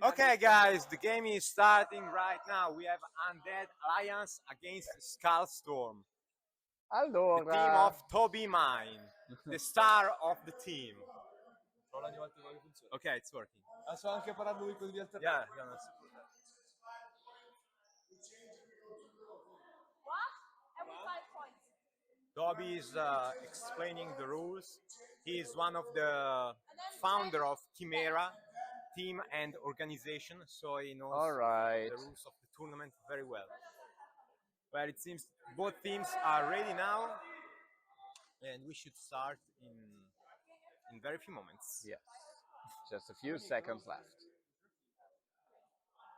Okay, guys, the game is starting right now. We have Undead Alliance against Skullstorm. Allora. The team of Toby Mine, the star of the team. Okay, it's working. So anche parlare lui con gli altri. Yeah. What? And we 5 points. Toby is explaining the rules. He is one of the founder of Chimera team and organization, so he knows the rules of the tournament very well. But it seems both teams are ready now, and we should start in very few moments. Yes, just a few seconds left.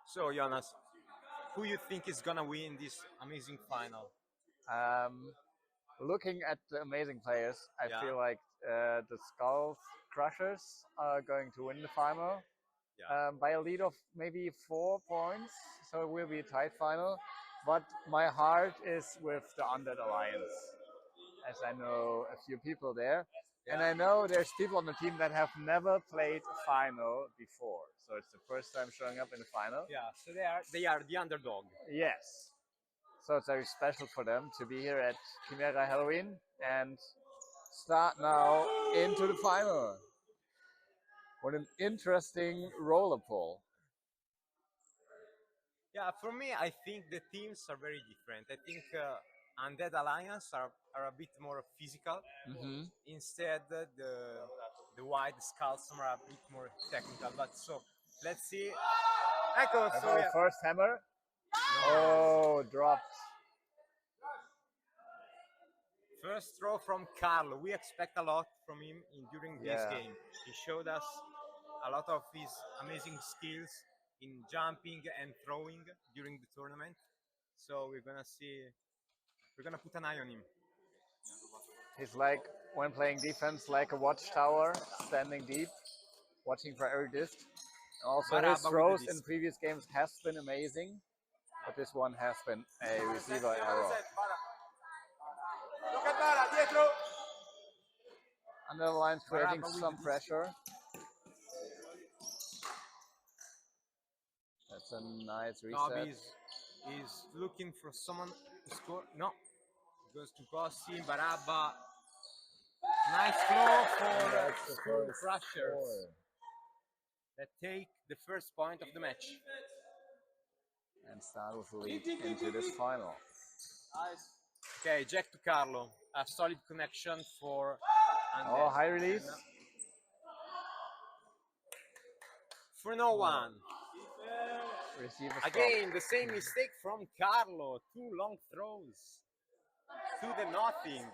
So, Jonas, who you think is gonna win this amazing final? Looking at the amazing players, I feel like the Skull Crushers are going to win the final by a lead of maybe 4 points, so it will be a tight final. But my heart is with the Undead Alliance, as I know a few people there. And I know there's people on the team that have never played a final before, so it's the first time showing up in the final. Yeah, so they are the underdog. Yes, so it's very special for them to be here at ChimerHalloween and start now into the final. What an interesting roller pull. Yeah, for me, I think the teams are very different. I think Undead Alliance are a bit more physical. Instead, the White Skullstorm are a bit more technical. But so, let's see. Echo, so first hammer. Oh, dropped. First throw from Carlo. We expect a lot from him during this game. He showed us a lot of his amazing skills in jumping and throwing during the tournament. So we're gonna see. We're gonna put an eye on him. He's like, when playing defense, like a watchtower, standing deep, watching for every disc. Also, his throws in previous games has been amazing, but this one has been a receiver error. Undead Alliance creating some pressure. That's a nice reset. Toby is looking for someone to score. No. Goes to Bossi, Barabba. Nice throw for Skull Crushers that take the first point of the match. And start with the lead into this final. Okay, Jack to Carlo. A solid connection for Undead. Oh, high release. For no one. Again, the same mistake from Carlo. 2 long throws to the nothing.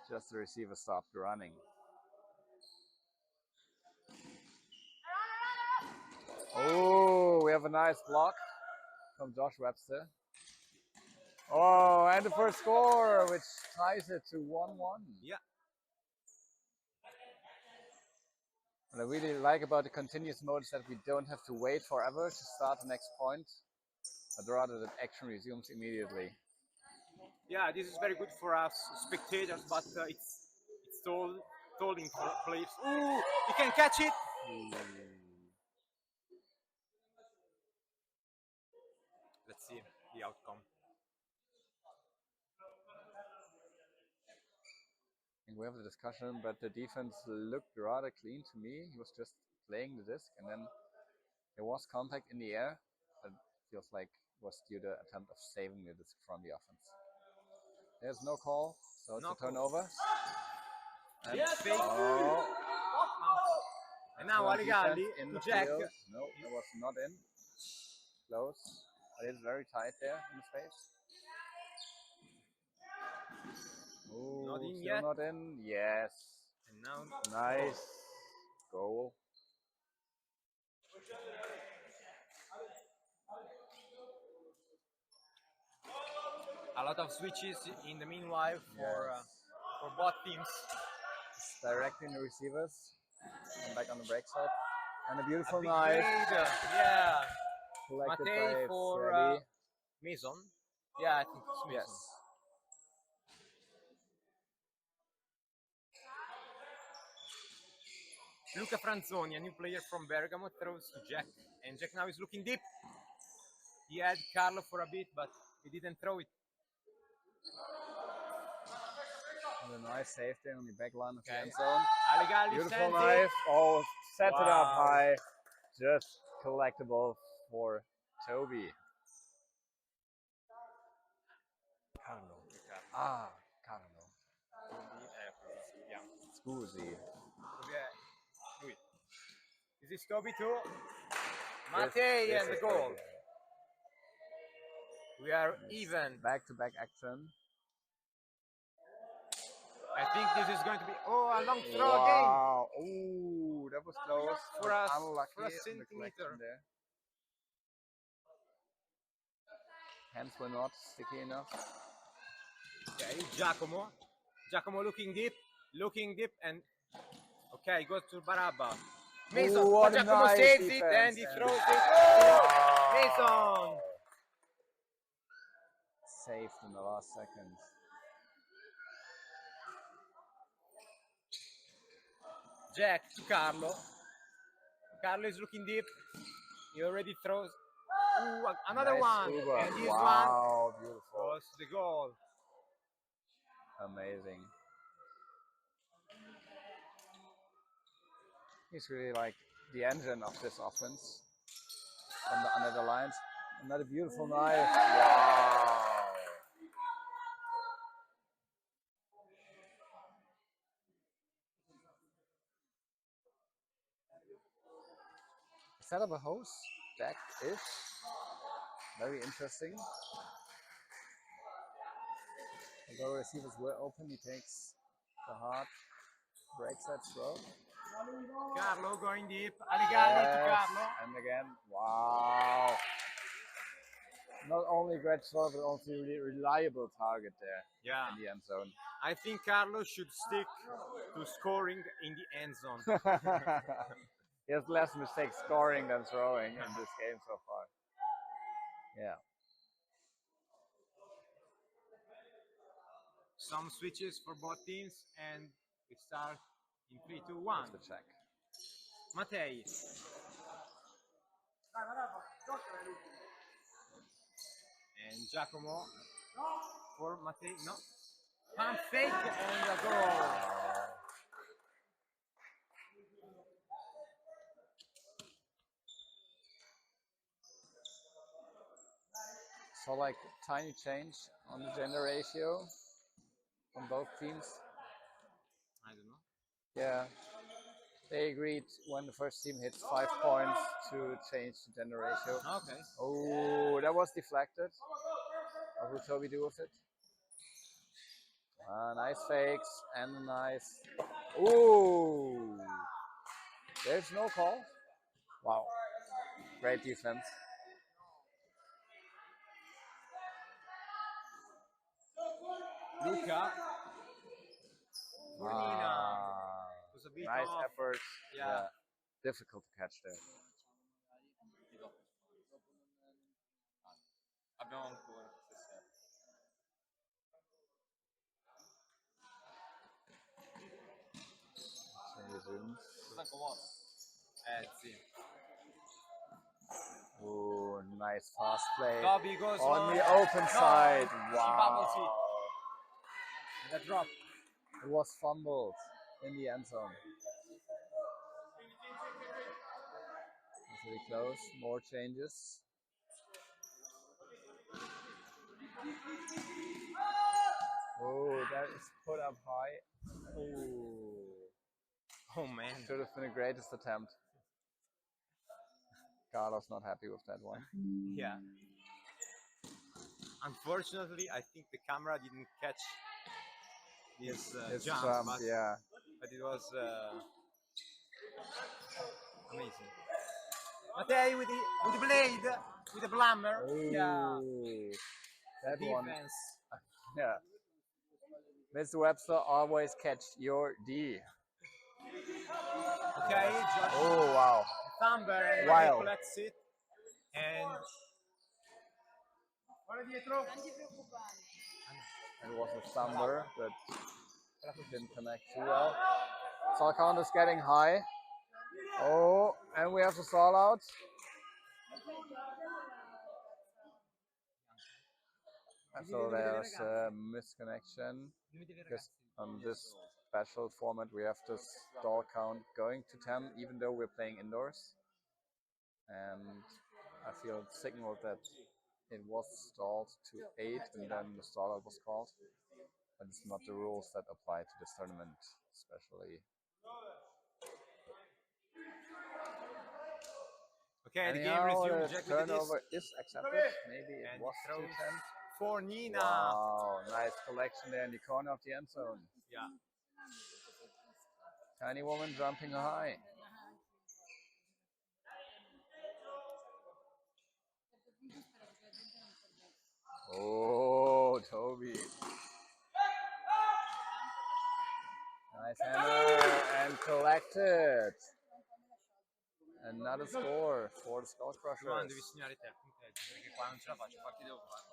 Just the receiver stopped running. Oh, we have a nice block from Josh Webster. Oh, and the first score, which ties it to 1-1. Yeah. What I really like about the continuous mode is that we don't have to wait forever to start the next point, but rather that action resumes immediately. Yeah, this is very good for us spectators, but it's stalling for players. Ooh, you can catch it. Let's see the outcome. I think we have the discussion, but the defense looked rather clean to me. He was just playing the disc, and then there was contact in the air, but it feels like it was due to the attempt of saving the disc from the offense. There's no call, so it's a turnover. And and now Aligalli in the Jack. Field. No, it was not in. Close, but it's very tight there in the space. Oh, Not in still yet. not in. Yes. And now nice goal. A lot of switches in the meanwhile for both teams. It's directing the receivers. And back on the break side. And a beautiful knife. Yeah. Matei for Mason. Yeah, I think it's Mason. Yes. Luca Franzoni, a new player from Bergamo, throws to Jack, and Jack now is looking deep. He had Carlo for a bit, but he didn't throw it. And a nice save there on the back line of the end zone. Beautiful sends knife. it. Oh, set it up high. Just collectible for Toby. Carlo. Ah, Carlo. Scusi. This is Toby too. Matei and the goal. We are even. Back-to-back action. I think this is going to be a long throw wow. Ooh, that was close. For us, unlucky for a centimeter. There. Hands were not sticky enough. Okay, Giacomo. Giacomo looking deep, and okay, goes to Barabba. Mason, ooh, Giacomo nice saves defense, it and he throws it to Mason. Saved in the last second. Jack to Carlo. Carlo is looking deep. He already throws. Ooh, another nice one. Uber. And this wow, one beautiful. was the goal. Amazing. He's really like the engine of this offense from the Undead Alliance. Another beautiful knife. Wow. Set up a host deck is very interesting. Although receivers were open, he takes the hard, breaks that throw. Carlo going deep. Aligali to Carlo. And again, wow. Not only great throw, but also really reliable target there in the end zone. I think Carlo should stick to scoring in the end zone. He has less mistakes scoring than throwing in this game so far. Yeah. Some switches for both teams, and we start in 3, 2, 1. That's the check. Matei. And Giacomo for Matei. No. Pump fake and a goal. So like tiny change on the gender ratio on both teams. I don't know. Yeah. They agreed when the first team hits 5 points to change the gender ratio. Okay. Oh, that was deflected. What will Toby do with it? Nice fakes and a nice. Ooh. There's no call. Wow. Great defense. Luca. Was a bit nice off. effort. Yeah. Difficult to catch there. Abbiamo ancora. Sì. Ooh, nice fast play. Toby goes on the open side. Wow. And a drop. It was fumbled in the end zone. It's really close. More changes. Oh, that is put up high. Oh man. Should have been the greatest attempt. Carlos not happy with that one. Yeah. Unfortunately, I think the camera didn't catch his jump, but, yeah. But it was amazing. Matei with the blade, with the blammer. Ooh, yeah. That the one. Defense. Yeah. Mr. Webster, always catch your D. Okay, Josh. Oh, wow. Thumber and Wild. collects it. And it was a thumber, but didn't connect too well. So our count is getting high. Oh, and we have to stall out. So there's a misconnection because on this special format we have this stall count going to 10 even though we're playing indoors. And I feel it signaled that it was stalled to 8 and then the stall out was called. But it's not the rules that apply to this tournament especially. Okay, anyhow, the game resumed. The turnover is accepted. Maybe it and was to 10. For Nina. Wow, nice collection there in the corner of the end zone. Yeah. Tiny woman jumping high. Oh, Toby. Nice hammer and collected. Another score for the Skull Crushers. Devi segnare te il punteggio perché qua non ce la faccio, infatti devo fare.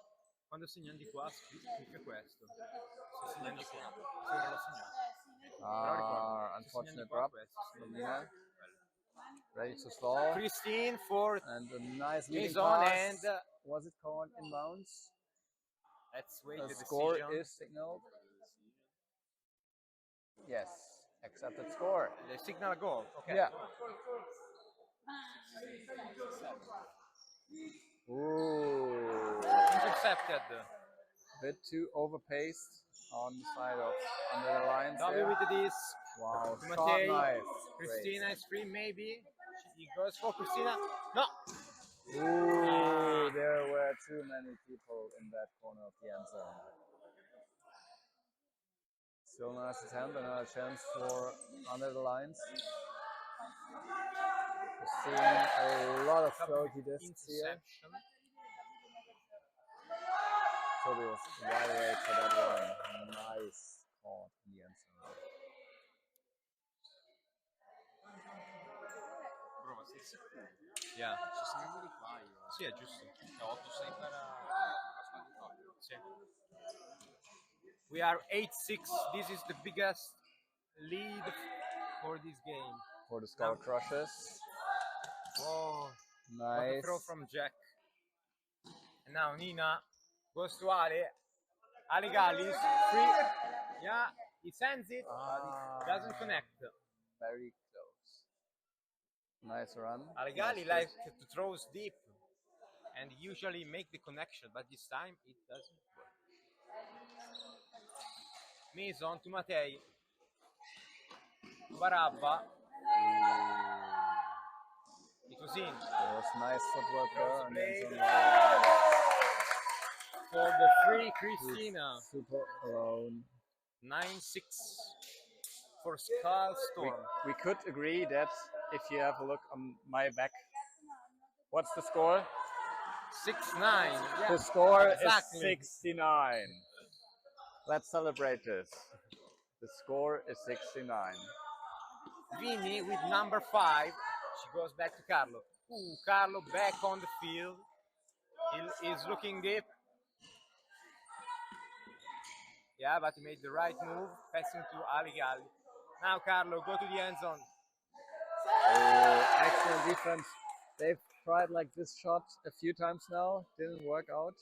Quando segnano di qua clicca questo. Se segnano di qua, se ora l'ho segnato. Unfortunate drop from Nina. Ready to stall. Christine for and a nice leading pass. And was it called inbounds? Let's wait the score decision. Is signaled. Yes, accepted score. The signal goal. Okay. Yeah. Ooh. Intercepted. Bit too overpaced on the side of Undead Alliance. W with this. Wow, shot knife. Christina is free, maybe. He goes for Christina. No. Ooh, there were too many people in that corner of the end zone. Still nice attempt, another chance for Undead Alliance. We're seeing a lot of floaty discs here. Toby was wide awake for that one. Nice caught in the end zone. Yeah. Sì, è giusto. 8-6 per sì. We are 8-6. This is the biggest lead for this game. For the Skull Crushers. Whoa. Nice. What a throw from Jack. And now Nina goes to Ale. Ale Galli is free. Yeah, he sends it, but it doesn't connect. Very close. Nice run. Ale Galli likes to throw deep and usually make the connection, but this time it doesn't work. Mason to Matei. Barabba. It was in. It was nice footwork there. For the free Christina. Super alone. 9-6 for Skullstorm. We could agree that if you have a look on my back, what's the score? 6-9. Yeah, the score is 69. Let's celebrate this. The score is 69. Vinny with number 5. She goes back to Carlo. Ooh, Carlo back on the field. He's looking deep. Yeah, but he made the right move, passing to Ali Galli. Now Carlo, go to the end zone. Oh, excellent defense. They've tried like this shot a few times now. Didn't work out.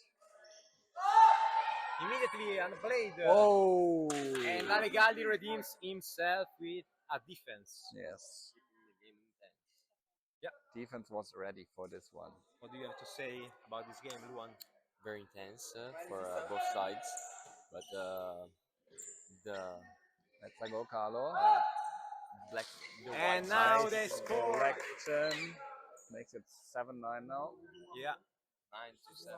Immediately unplayed. Oh! And Ali Galli redeems himself with a defense. Yes. Yeah. Defense was ready for this one. What do you have to say about this game, Luan? Very intense for both sides, but let's go, Carlo. And now they score. Correction makes it 7-9 now. Yeah. 9-7.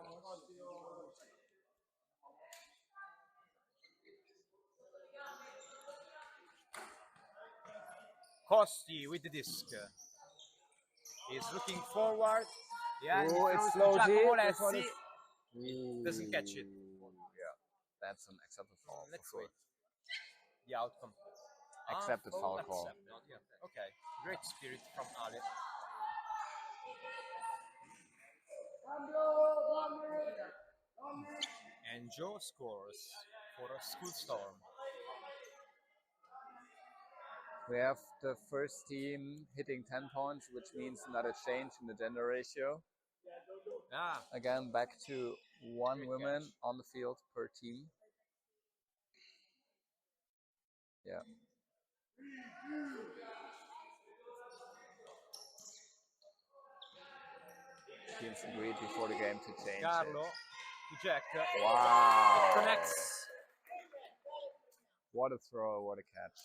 Costi with the disc. He's looking forward. Yeah, oh, it's slow G. It doesn't catch it. Yeah, that's an accepted foul. Let's wait. The outcome. Accepted foul call. Yeah. Okay. Great spirit from Ale. And Joe scores for a Skullstorm. We have the first team hitting 10 points, which means another change in the gender ratio. Again, back to one woman on the field per team. Yeah. Teams agreed before the game to change Carlo to Jack. Wow. It connects. What a throw, what a catch.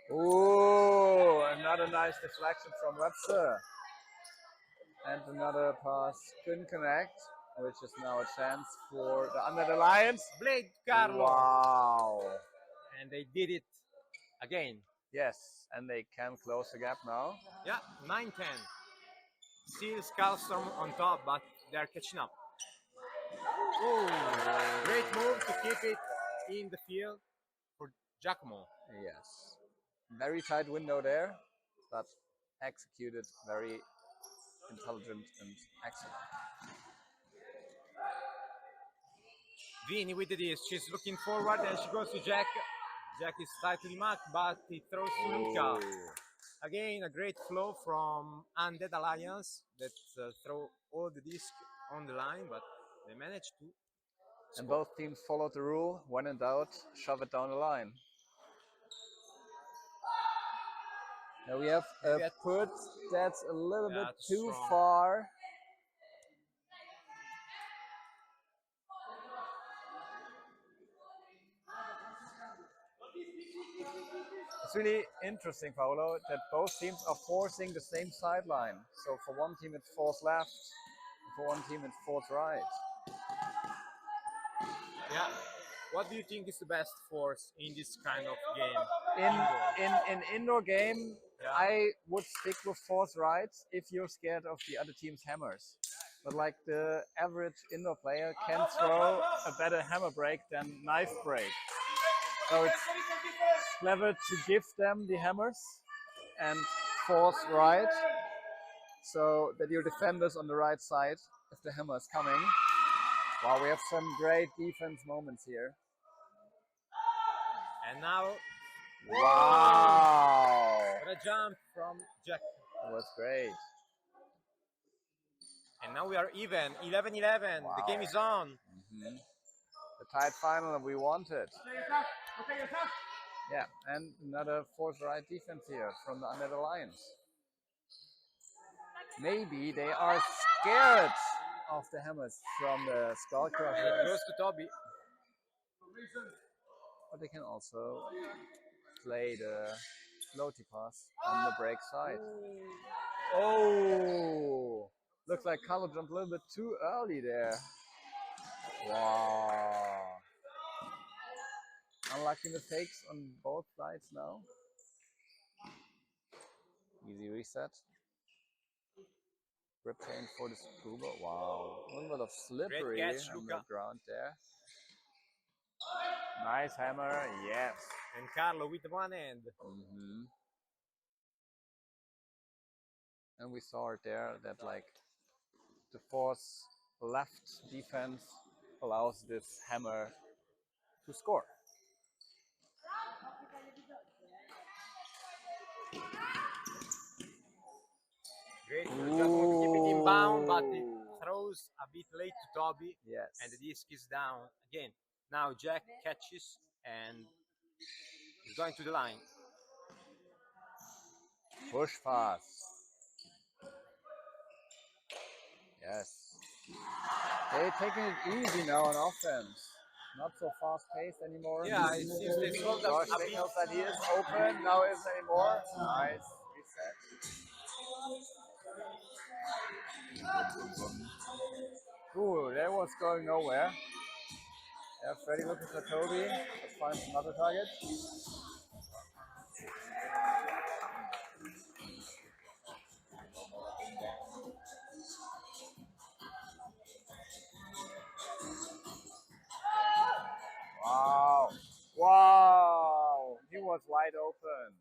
Ooh, another nice deflection from Webster. And another pass couldn't connect, which is now a chance for the Undead Alliance. Blade Carlo. Wow. And they did it again. Yes, and they can close the gap now. Yeah, 9-10. Still Skullstorm on top, but they're catching up. Ooh, great move to keep it in the field for Giacomo. Yes. Very tight window there, but executed very intelligent and excellent. Vini with the disc. She's looking forward and she goes to Jack. Jack is slightly marked, but he throws to Luca. Again, a great flow from Undead Alliance that throw all the disc on the line, but they managed to score. And both teams followed the rule. When in doubt, shove it down the line. Now we have a put that's a little bit too far. It's really interesting, Paolo, that both teams are forcing the same sideline. So for one team it's force left, for one team it's force right. Yeah. What do you think is the best force in this kind of game? In indoor game, yeah. I would stick with force right if you're scared of the other team's hammers. But like the average indoor player can throw a better hammer break than knife break. So it's clever to give them the hammers and force right, so that your defender's on the right side if the hammer is coming. Wow, we have some great defense moments here. And now, wow! What a jump from Jack. That was great. And now we are even, 11-11. Wow. The game is on. Mm-hmm. The tight final we wanted. Yeah, and another force right defense here from the Undead Alliance. Maybe they are scared of the hammers from the Skullcrushers. It goes to Toby. But they can also play the floaty pass on the break side. Oh! Looks like Carlo jumped a little bit too early there. Wow. Unlucky mistakes on both sides now. Easy reset. Grip change for the scuba. Wow. A little bit of slippery catch, on the ground there. Nice hammer, yes. And Carlo with one hand. Mm-hmm. And we saw it there that like the force left defense allows this hammer to score. Great for Giacomo to keep it inbound, but it throws a bit late to Toby. Yes. And the disc is down again. Now Jack catches and is going to the line. Push pass. Yes. They're taking it easy now on offense. Not so fast-paced anymore. Yeah, it seems they slowed down. Josh signals that he is open, now isn't anymore. Nice reset. Ooh, that was going nowhere. Yeah, Freddy looking for Toby. Let's find another target. Wow. Wow. He was wide open.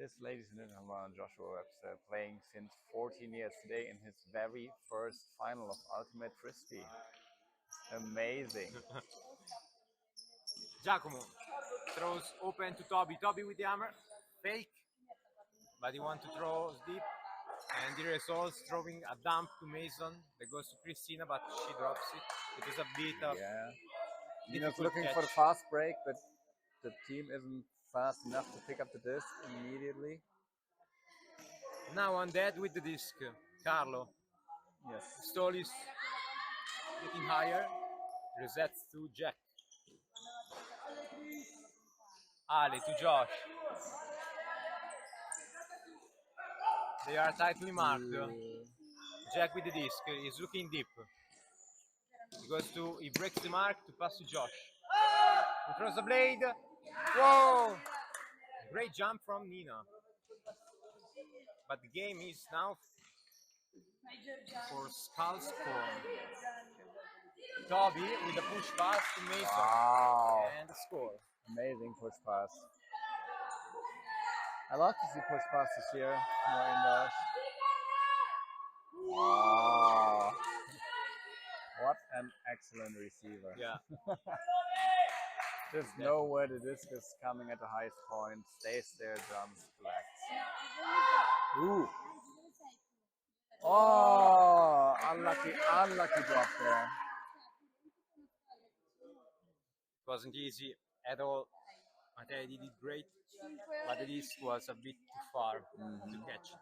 This, ladies and gentlemen, Joshua Webster, playing since 14 years today in his very first final of Ultimate Frisbee. Amazing. Giacomo throws open to Toby. Toby with the hammer. Fake. But he wants to throw deep. And he resolves throwing a dump to Mason that goes to Christina, but she drops it. It was a bit of Nina's looking for the fast break, but the team isn't fast enough to pick up the disc immediately. Now Undead with the disc. Carlo. Yes. Stall is getting higher. Resets to Jack. Ale to Josh. They are tightly marked. Jack with the disc. He's looking deep. He breaks the mark to pass to Josh. He throws the blade. Whoa! Great jump from Nina. But the game is now for Skullstorm. Toby with a push pass to Mason. Wow. And the score. Amazing push pass. I love to see push passes here. More indoors. Wow. What an excellent receiver. Yeah. Just know where the disc is coming at the highest point. Stays there, jumps, collects. Ooh. Oh, unlucky drop there. It wasn't easy at all. Mattei did it great, but the disc was a bit too far to catch it.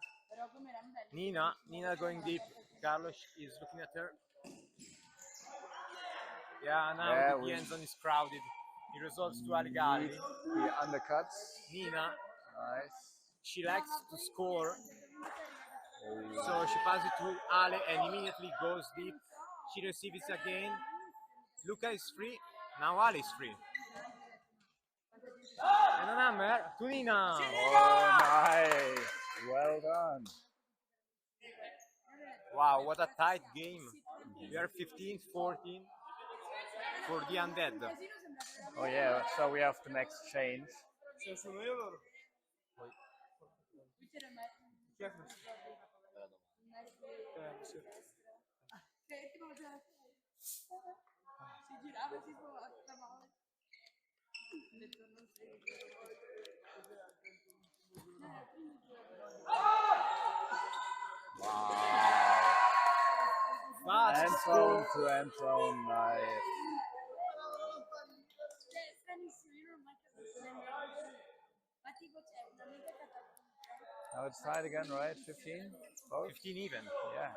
Nina going deep. Carlos is looking at her. Yeah, now the end zone is crowded. He resolves to Ali Galli. The undercuts. Nina. Nice. She likes to score. So she passes it to Ale and immediately goes deep. She receives it again. Luca is free. Now Ale is free. And an hammer to Nina. Oh, nice. Well done. Wow, what a tight game. We are 15-14 for the Undead. Oh yeah, so we have the next change. Wow. End zone to end zone, nice. Now it's tied again, right? 15? Both? 15 even. Yeah.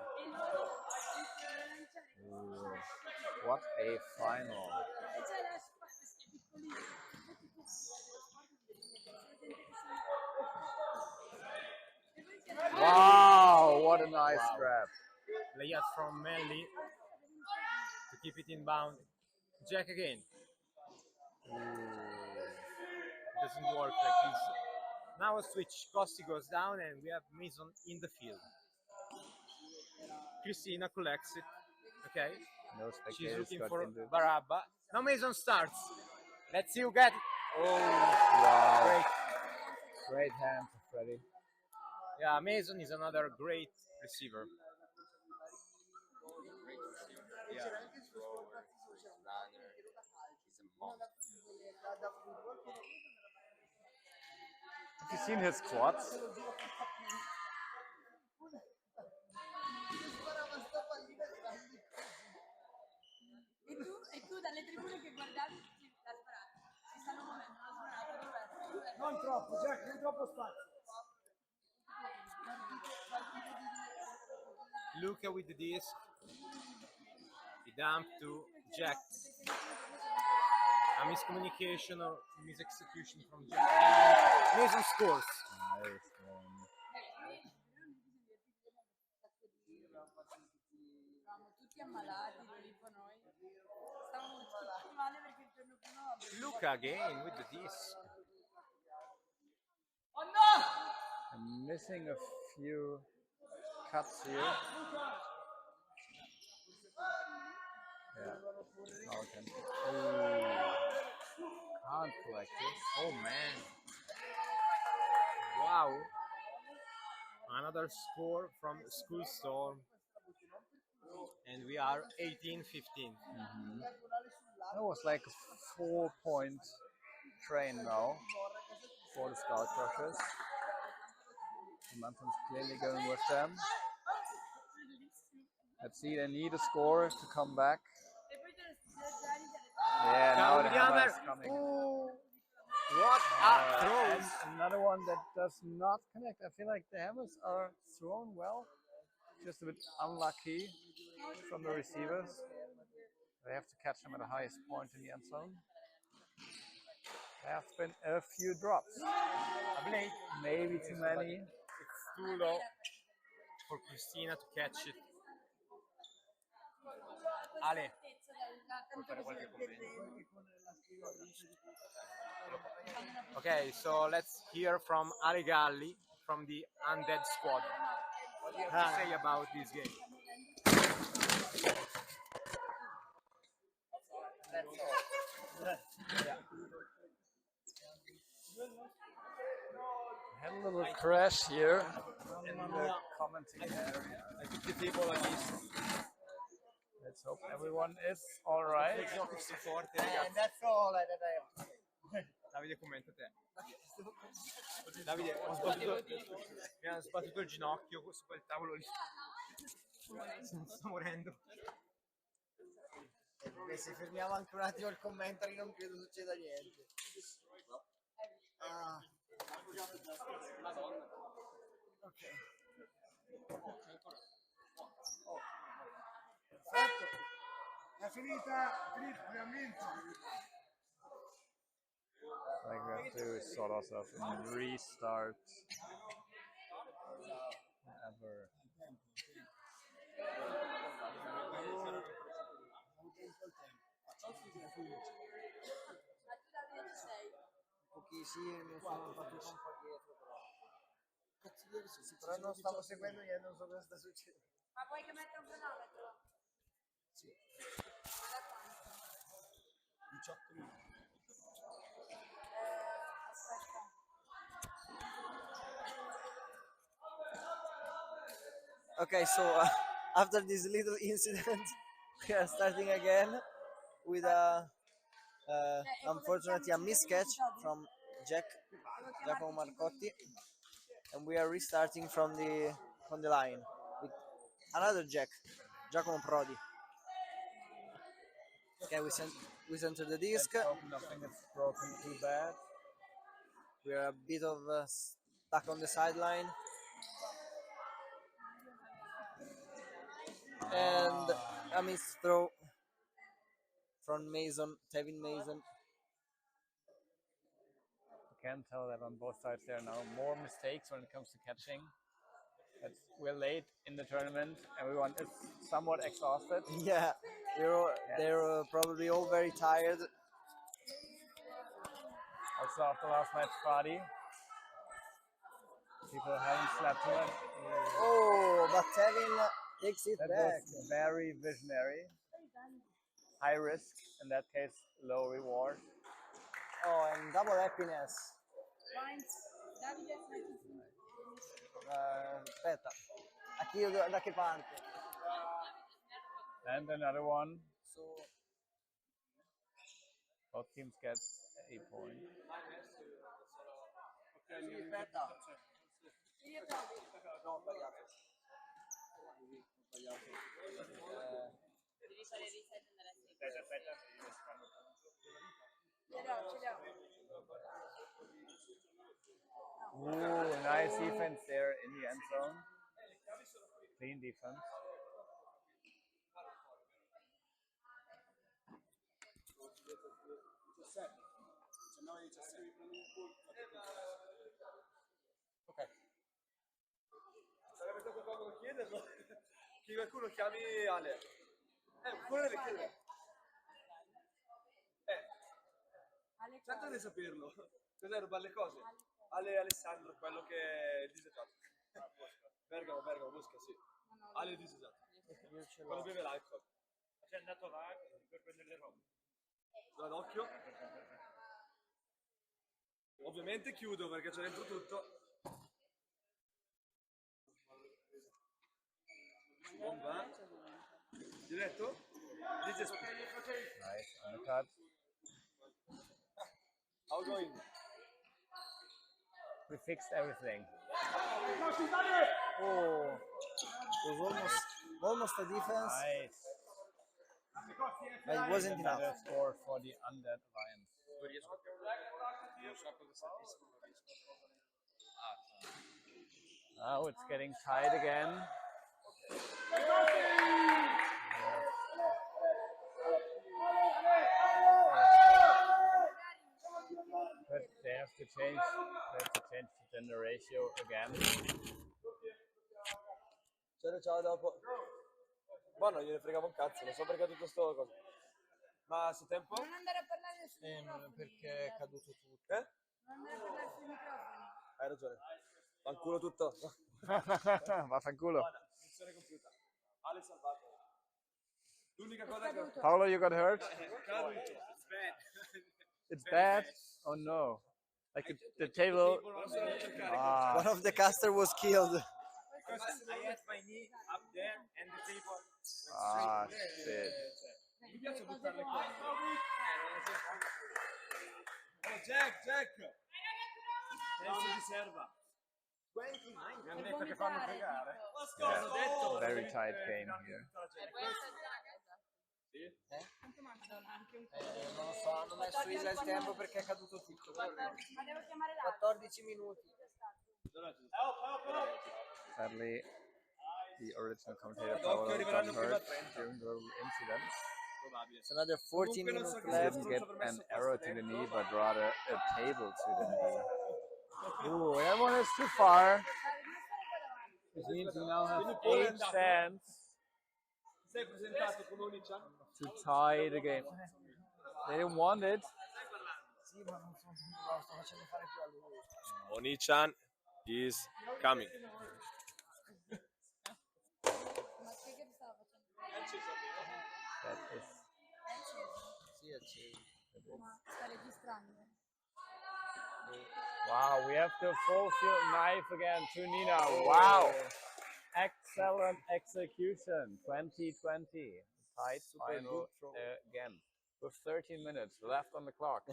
Ooh, what a final. Wow, what a nice grab. Layup from Melli to keep it inbound. Jack again. Doesn't work like this. Now a switch. Costi goes down and we have Mason in the field. Christina collects it. Okay. No She's looking for injured. Barabba. Now Mason starts. Let's see who gets it. Oh, wow. Great hand for Freddy. Yeah, Mason is another great receiver. Yeah, his rover, his runner, he's a monster. Have you seen his quads? E tu dalle tribune che guardavi l'ha sparato. Si stanno muovendo, l'ho sparato. Non troppo, Jack, non troppo spazio. Luca with the disc. He dumped to Jack. A miscommunication or misexecution from Jack. Mason scores. Nice one. Eravamo tutti ammalati lì con noi. Stavamo tutti male perché il giorno prima Luca again with the disc. Oh no! I'm missing a few cuts here. Yeah. Now I can. Can't collect it. Oh man. Wow. Wow. Another score from Skullstorm. And we are 18-15. That was like a 4-point train now for the Skull Crushers. Momentum's clearly going with them. Let's see, they need a score to come back. Yeah, now the hammer is coming. Ooh. What a throw! Another one that does not connect. I feel like the hammers are thrown well, just a bit unlucky from the receivers. They have to catch them at the highest point in the end zone. There have been a few drops. Maybe too many. It's too low for Cristina to catch it. Ale, puoi fare qualche commento? Okay, so let's hear from Ale Galli from the Undead squad. What do you have to say about this game? Had a little crash here in the commenting area. I think the table like this. Let's hope everyone is all right. That's all that I have. Davide, commenta te. Davide, mi hanno sbattuto il ginocchio su quel tavolo lì. Sto morendo. Se fermiamo anche un attimo il commentary non credo succeda niente. Ok. Perfetto. È finita, abbiamo vinto. Like we have to sort ourselves and restart. Whatever. Pochissimi, sono fatto un po' dietro, però. Cazzo di sì, però non stavo seguendo niente, non so cosa sta succedendo. Ma puoi che mettere un cronometro? Sì. 18 minuti. Aspetta. Okay, so after this little incident, we are starting again with unfortunately a miscatch from Giacomo Marcotti, and we are restarting from the line with another Giacomo Prodi. Okay, we center the disc. Nothing is broken too bad. We are a bit of stuck on the sideline. And a missed throw from Tevin Mason. You can tell that on both sides there are now more mistakes when it comes to catching. We're late in the tournament, everyone is somewhat exhausted. Yeah, they're probably all very tired. Also after last night's party, people haven't slept much. Oh, but Tevin takes it that back. Was very visionary. High risk, in that case, low reward. Oh, and double happiness. Aspetta, da che parte? And another one. So, both teams get a point. Aspetta. No, sbagliato. Devi fare reset nella Ooh, nice defense there in the end zone. Clean defense. Ok. Sarebbe stato comodo chiederlo. Che qualcuno chiami Ale. Quello deve chiedere. Certo di saperlo. Cos'è rubare le cose? Ale Alessandro, quello che è disesatto. Bergamo, Mosca, sì. Ale disesatto. Quello beve l'alcol. Sei andato là per prendere le robe. Da d'occhio. Ovviamente chiudo perché c'è dentro tutto. Bomba. Diretto? Nice, undercut. How going? We fixed everything. Oh, it was almost a defense. Nice. But it wasn't enough. Another score for the Undead Alliance. Now it's getting tight again. But they have to change the gender ratio again. Ciao, dopo. Ma non gliene fregava un cazzo, lo so perché ha tutto sto cosa. Ma se tempo? Non andare a parlare sui microfoni. Perché è caduto tutto. Eh? Non andare a parlare sui microfoni. Hai ragione. Fanculo tutto. Vaffanculo. Missione compiuta. Ale salvato. L'unica cosa che... Paolo, you got hurt? It's bad. It's bad? Oh no. Like the table... One of the caster was killed. Because I had my knee up there and the table went Ah, straight. shit. Mi piace buttare le cose. Oh, Jack! Penso ti serva. 29. Mi hanno detto che fanno fregare. Yeah. Very tight game here. Sì? Non lo so, hanno messo il tempo perché è caduto tutto. Ma devo chiamare l'altro. 14 minuti. Sadly, the original commentator Paolo got hurt during the incident. It's another 14 minutes He left. didn't get an arrow to the knee, but rather a table to the knee. Ooh, that one is too far. It means we now have 8 stands Sei presentato come Onichan? to tie the game. They didn't want it. Sì, ma non sto facendo fare più a lui. Onichan is coming. Ma che stava facendo? That is Sì, è acceso. Ma sta registrando. wow. We have the full field knife again to Nina. Wow, excellent execution. 2020 tied final again with 13 minutes left on the clock.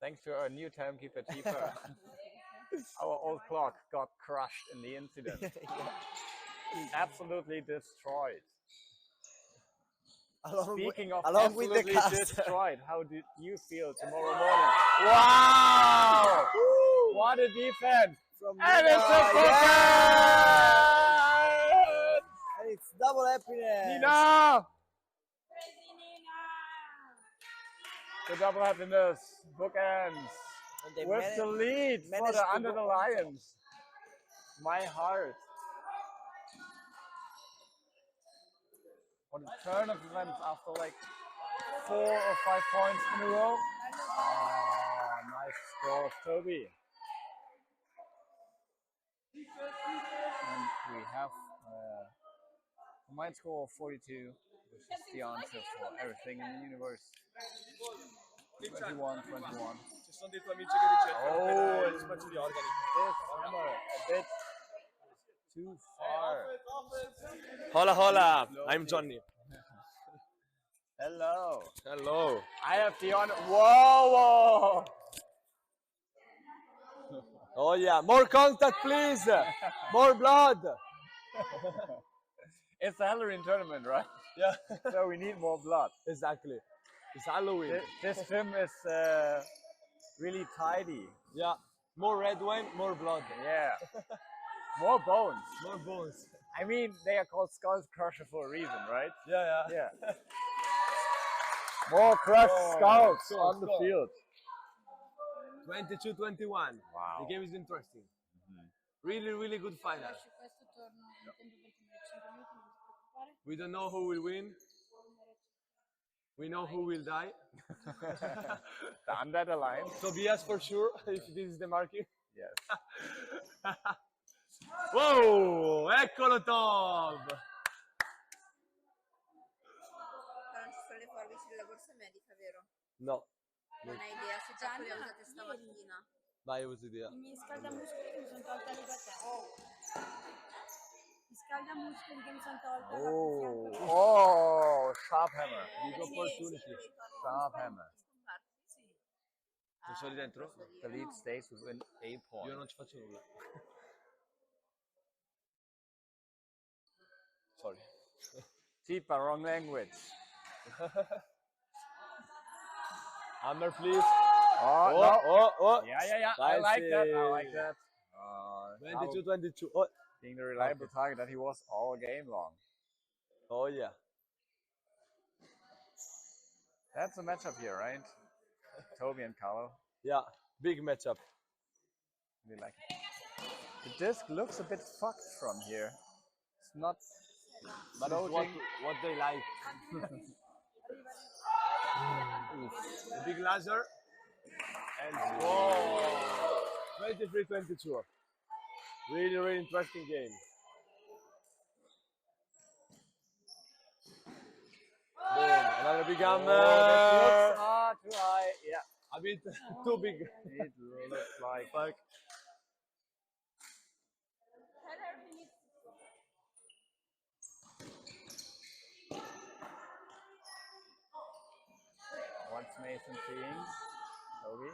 Thanks to our new timekeeper Tifa. Our old clock got crushed in the incident. Absolutely destroyed. Speaking of along with the absolutely caster. destroyed, how did you feel tomorrow morning? Wow! What a defense! From And it's a yeah! And it's double happiness. Nina! The double happiness bookends with the lead for the Undead Alliance. My heart. What a turn of events after like 4 or 5 points in a row. Oh, nice score, Toby. And we have a combined score of 42, which is the answer for everything in the universe. 21-21. Ci sono dei tuoi amici che ricercano Oh, gli spacci di organi. this number a bit too far. Hola, I'm Johnny. Hello. Hello. I have the honor. Whoa! Oh yeah, more contact please. More blood. It's the Halloween tournament, right? Yeah. So we need more blood. Exactly. It's Halloween. This film is really tidy. Yeah. More red wine, more blood. Yeah. More bones. More bones. I mean, they are called Skull Crusher for a reason, right? Yeah. Yeah. More crushed skulls on the field. 22-21. Wow. The game is interesting. Really good final. Questo torno in tempo per 5 minuti, non ti preoccupare. We don't know who will win. We know who will die. The Undead Alliance. Tobias for sure, if this is the marking. Yes. Wow, eccolo Tom! Non ci sono le forbici della borsa medica, vero? No. Non hai idea se già le ho usate stamattina. Vai, uso idea. I miei scaldamuscoli mi sono tolta le battaglie. I scaldamuscoli Oh, sharp hammer. Big opportunity. Sharp hammer. Non sono lì dentro? The lead stays within a point. Io non ci faccio nulla. Sorry. Tipa, wrong language. Hammer, please. Oh, no. Oh. Yeah. I like that. 22-22. Oh. Being the reliable target that he was all game long. Oh, yeah. That's a matchup here, right? Toby and Carlo. Yeah, big matchup. We like it. The disc looks a bit fucked from here. It's not but it's what they like. The big laser. And whoa! 23-22. Really interesting game. Boom. Another big hammer. That looks too high. Yeah. A bit too big. It looks like. Fuck. What's Mason seeing? Toby?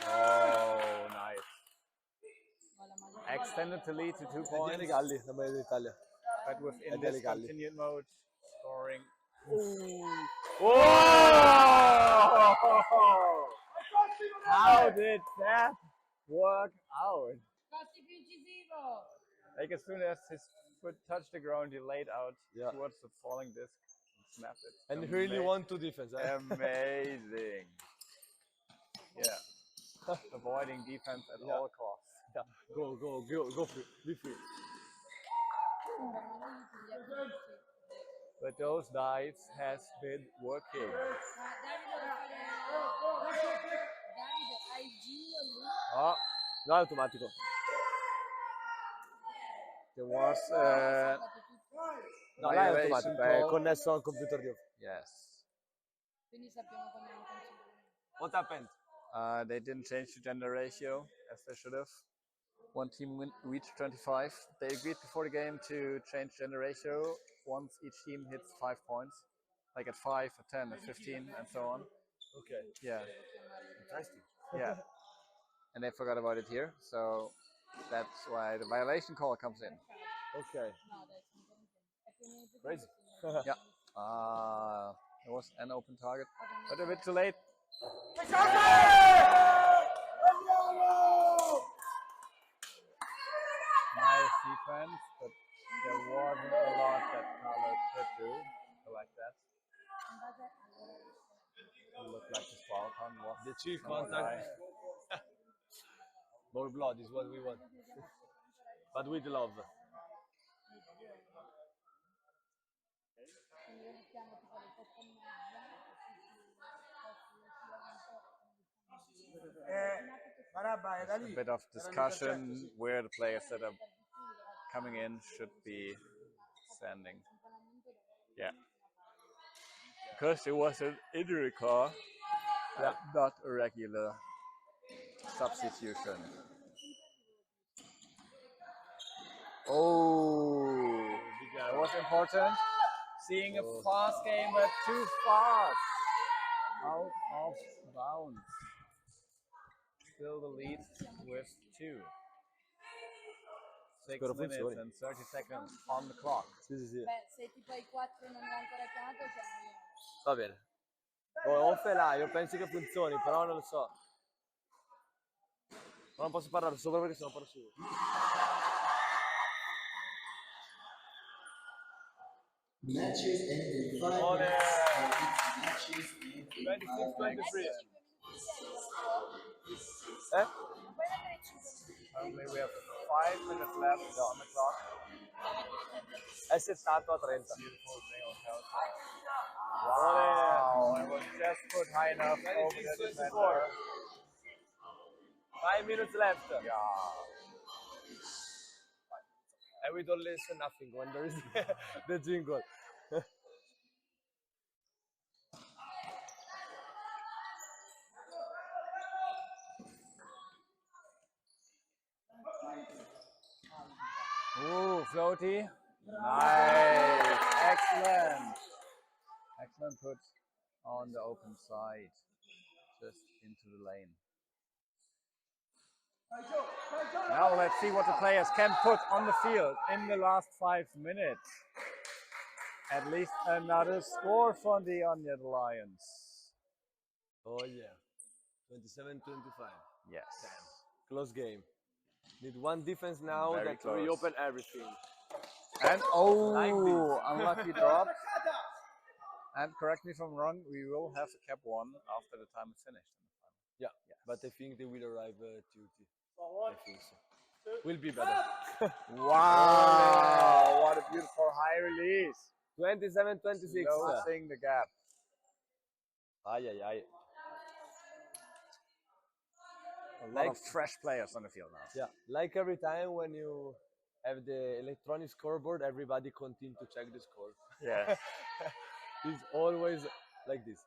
Oh, nice. Extended the lead to 2 points. But within this continued mode, scoring. Oh! How did that work out? Like as soon as his foot touched the ground, he laid out towards the falling disc and snapped it. And he really won to defense. Amazing. Yeah. Avoiding defense at all costs. Yeah. Go free. Be free. But those dice has been working. Oh, no, automatico. There was no, là è automatico, è connesso al computer di Yes. What happened? They didn't change the gender ratio as they should have. One team reached 25. They agreed before the game to change gender ratio once each team hits 5 points, like at 5, at 10, at 15, and so on. Okay. Yeah. Interesting. Yeah. And they forgot about it here, so that's why the violation call comes in. Okay. Crazy. Yeah. It was an open target, but a bit too late. Nice defense, but there wasn't a lot that Carlo could do. I like that. It looked like the foul con was the chief contact. More blood is what we want. But with love. A bit of discussion where the players that are coming in should be standing. Yeah. Because it was an injury call, not a regular substitution. Oh, that was important. Seeing a fast game, but too fast. Out of bounds. Still the lead with 2. 6 minutes and 30 seconds on the clock. Sì. Se tipo ai 4 non mi ha ancora chiamato, chiamo io. Va bene. Offela, io penso che funzioni, però non lo so. Ma non posso parlare sopra perché sennò parlo su. Matches ended 5 matches ended 26-23. Currently we have 5 minutes left on the clock. È 60-30. Wow, it was just put high enough over the defender. 5 minutes left. Yeah. And we don't listen nothing when there is the jingle. Oh, floaty. Nice. Excellent. Excellent put on the open side. Just into the lane. Now let's see what the players can put on the field in the last 5 minutes. At least another score from the Undead Alliance. Oh yeah. 27-25. Yes. Damn. Close game. Need one defense now Very that close. reopen everything. And oh, unlucky drop. And correct me if I'm wrong, we will have a cap 1 after the time is finished. Yeah, yes. but I think they will arrive Tuesday. I think so. Will be better. Wow, what a beautiful high release. 27-26. Closing the gap. Ay, ay, ay. A lot of fresh players on the field now. Yeah, like every time when you have the electronic scoreboard, everybody continue to check the score. Yeah. It's always like this.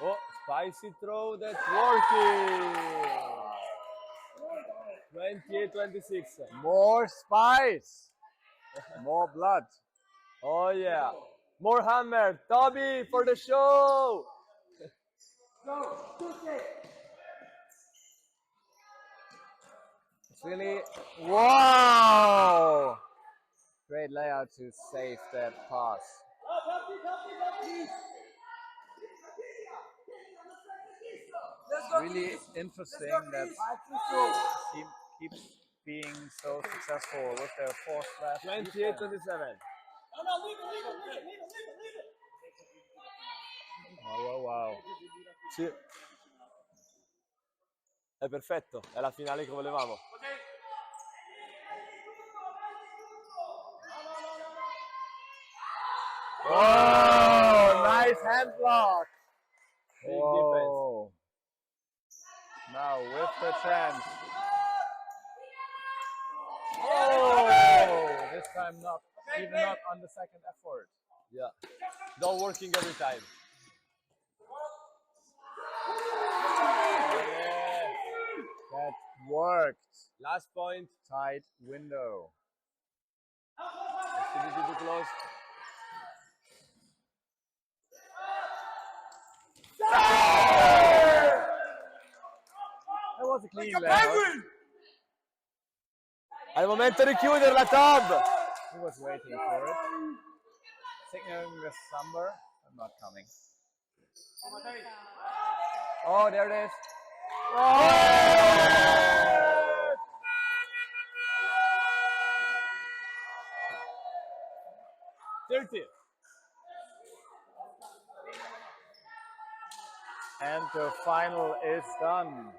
Oh, spicy throw, that's working! 28-26. More spice. More blood. Oh yeah. More hammer. Toby for the show. It's really, wow. Great layout to save that pass. It's really interesting that the team keeps being so successful with their fourth flash. 28-27. Wow, wow. Sì. È perfetto, è la finale che volevamo. Oh, nice hand block. Whoa. Now with the chance. Oh, this time not, even not on the second effort. Yeah, not working every time. That worked. Last point. Tight window. Too close. That was a clean layout. Al momento di chiuderla, Tom! He was waiting for it. Signaling the slumber, but not coming. Oh, there it is. Oh! 30. And the final is done.